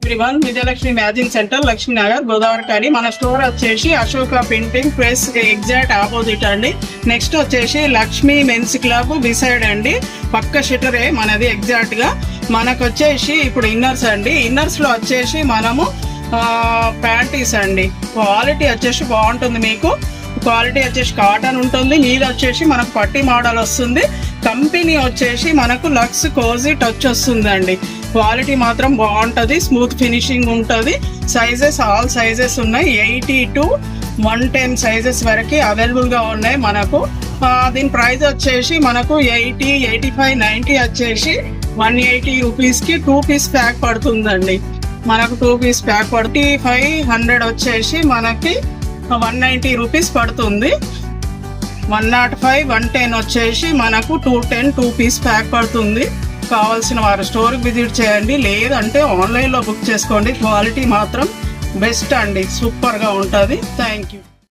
Everyone, Vijayalakshmi matching centre, Lakshminagar, Godavari Khani. మన store వచ్చేసి Ashoka printing press exact opposite అండి. నెక్స్ట్ వచ్చేసి లక్ష్మీ మెన్స్ క్లబ్ బిసైడ్ అండి, పక్క షటరే మనది ఎగ్జాక్ట్ గా. మనకు వచ్చేసి ఇప్పుడు ఇన్నర్స్ అండి. ఇన్నర్స్ లో వచ్చేసి మనము ప్యాంటీస్ అండి. క్వాలిటీ వచ్చేసి బాగుంటుంది. మీకు క్వాలిటీ వచ్చేసి కాటన్ ఉంటుంది. మీద వచ్చేసి మనకు పట్టి మోడల్ వస్తుంది. కంపెనీ వచ్చేసి మనకు లక్స్ కోజీ టచ్ వస్తుందండి. క్వాలిటీ మాత్రం బాగుంటుంది, స్మూత్ ఫినిషింగ్ ఉంటుంది. సైజెస్ ఆల్ సైజెస్ ఉన్నాయి. 80 to 110 సైజెస్ వరకు అవైలబుల్గా ఉన్నాయి మనకు. దీని ప్రైస్ వచ్చేసి మనకు 80, 85, 90 వచ్చేసి 180 రూపీస్కి 2 పీస్ ప్యాక్ పడుతుందండి. మనకు 2 పీస్ ప్యాక్ పడుతుంది. 500 వచ్చేసి మనకి 190 రూపీస్ పడుతుంది. 105, 110 వచ్చేసి మనకు 210 2 పీస్ ప్యాక్ పడుతుంది. కావాల్సిన వారు స్టోర్కి విజిట్ చేయండి, లేదంటే ఆన్లైన్లో బుక్ చేసుకోండి. క్వాలిటీ మాత్రం బెస్ట్ అండి, సూపర్గా ఉంటుంది. Thank you.